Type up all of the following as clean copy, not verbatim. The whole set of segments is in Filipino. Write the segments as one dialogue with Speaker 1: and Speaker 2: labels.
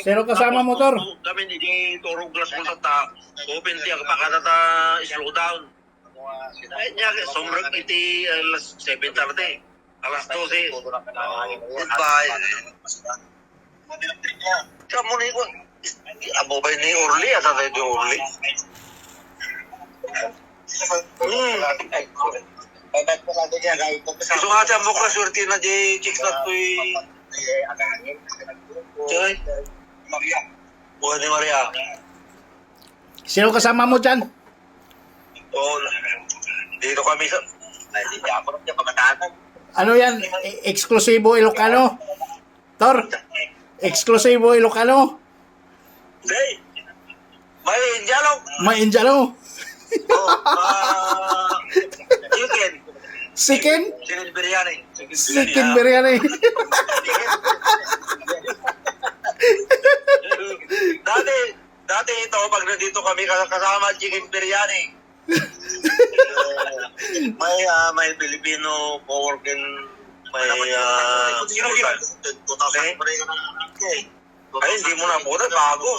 Speaker 1: Sino kasama motor?
Speaker 2: Kami hindi turong glass mo ta. Open tiya pakatata slow down. Ay niya sombrang iti alas 7:30. Alas 12. Goodbye. Kamu ni ko abo ba ni Orly asa tayo di Orly? So nga siya mo ka swerte na di chicks na to'y Joy? Buhay ni Maria.
Speaker 1: Sino kasama mo dyan?
Speaker 2: Oo. Dito kami sa... Hindi ako rin niya pagkatatan.
Speaker 1: Ano yan? Eksklusibo Ilocano? Tor? Eksklusibo Ilocano?
Speaker 2: Hindi. May Indiano.
Speaker 1: May Indiano?
Speaker 2: Chicken.
Speaker 1: Chicken?
Speaker 2: Chicken biryani.
Speaker 1: Chicken biryani.
Speaker 2: Dati ito, pag nandito kami kasama chicken biryani. May Filipino co-working may sino yun? Ay, hindi mo na po bago.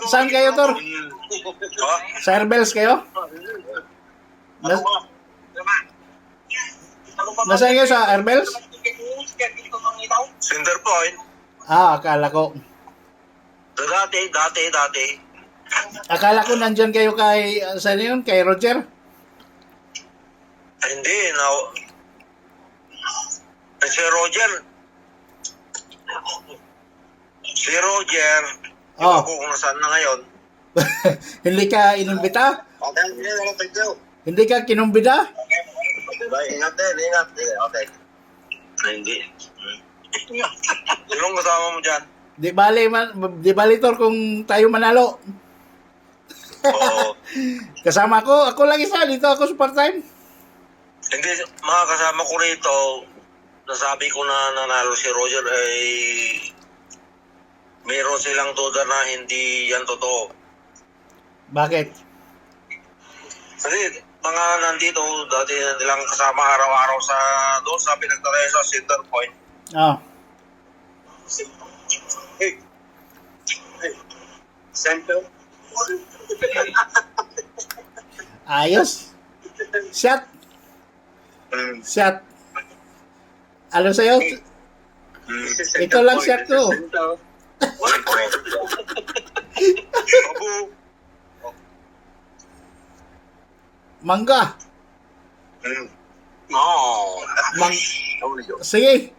Speaker 1: Saan kayo, Tor?
Speaker 2: Ha?
Speaker 1: Sa Airbells kayo? Nasaan kayo sa Airbells?
Speaker 2: Center point.
Speaker 1: Ah, akala ko.
Speaker 2: Dati.
Speaker 1: Akala ko nandyan kayo kay, saan yun? Kay Roger?
Speaker 2: Ay, hindi. Si Roger,
Speaker 1: Oh.
Speaker 2: ako kung nasaan na ngayon.
Speaker 1: Hindi ka inimbita? Hindi ka kinumbida?
Speaker 2: Ingat. Okay. Ay, hindi. Sinong kasama mo dyan?
Speaker 1: Di bali Tor kung tayo manalo.
Speaker 2: Oo.
Speaker 1: Kasama ko, ako lang isa dito ako sa part-time.
Speaker 2: Hindi, mga kasama ko rito, nasabi ko na nanalo si Roger ay meron silang duda na hindi yan totoo.
Speaker 1: Bakit?
Speaker 2: Kasi mga nandito, dati nilang kasama araw-araw sa doon sa pinagtalayan sa Center Point.
Speaker 1: Oh.
Speaker 2: Center?
Speaker 1: Ayos. Shot. Shot. Ano sa'yo? Ito lang shot ko. Mangga.
Speaker 2: No.
Speaker 1: Sige.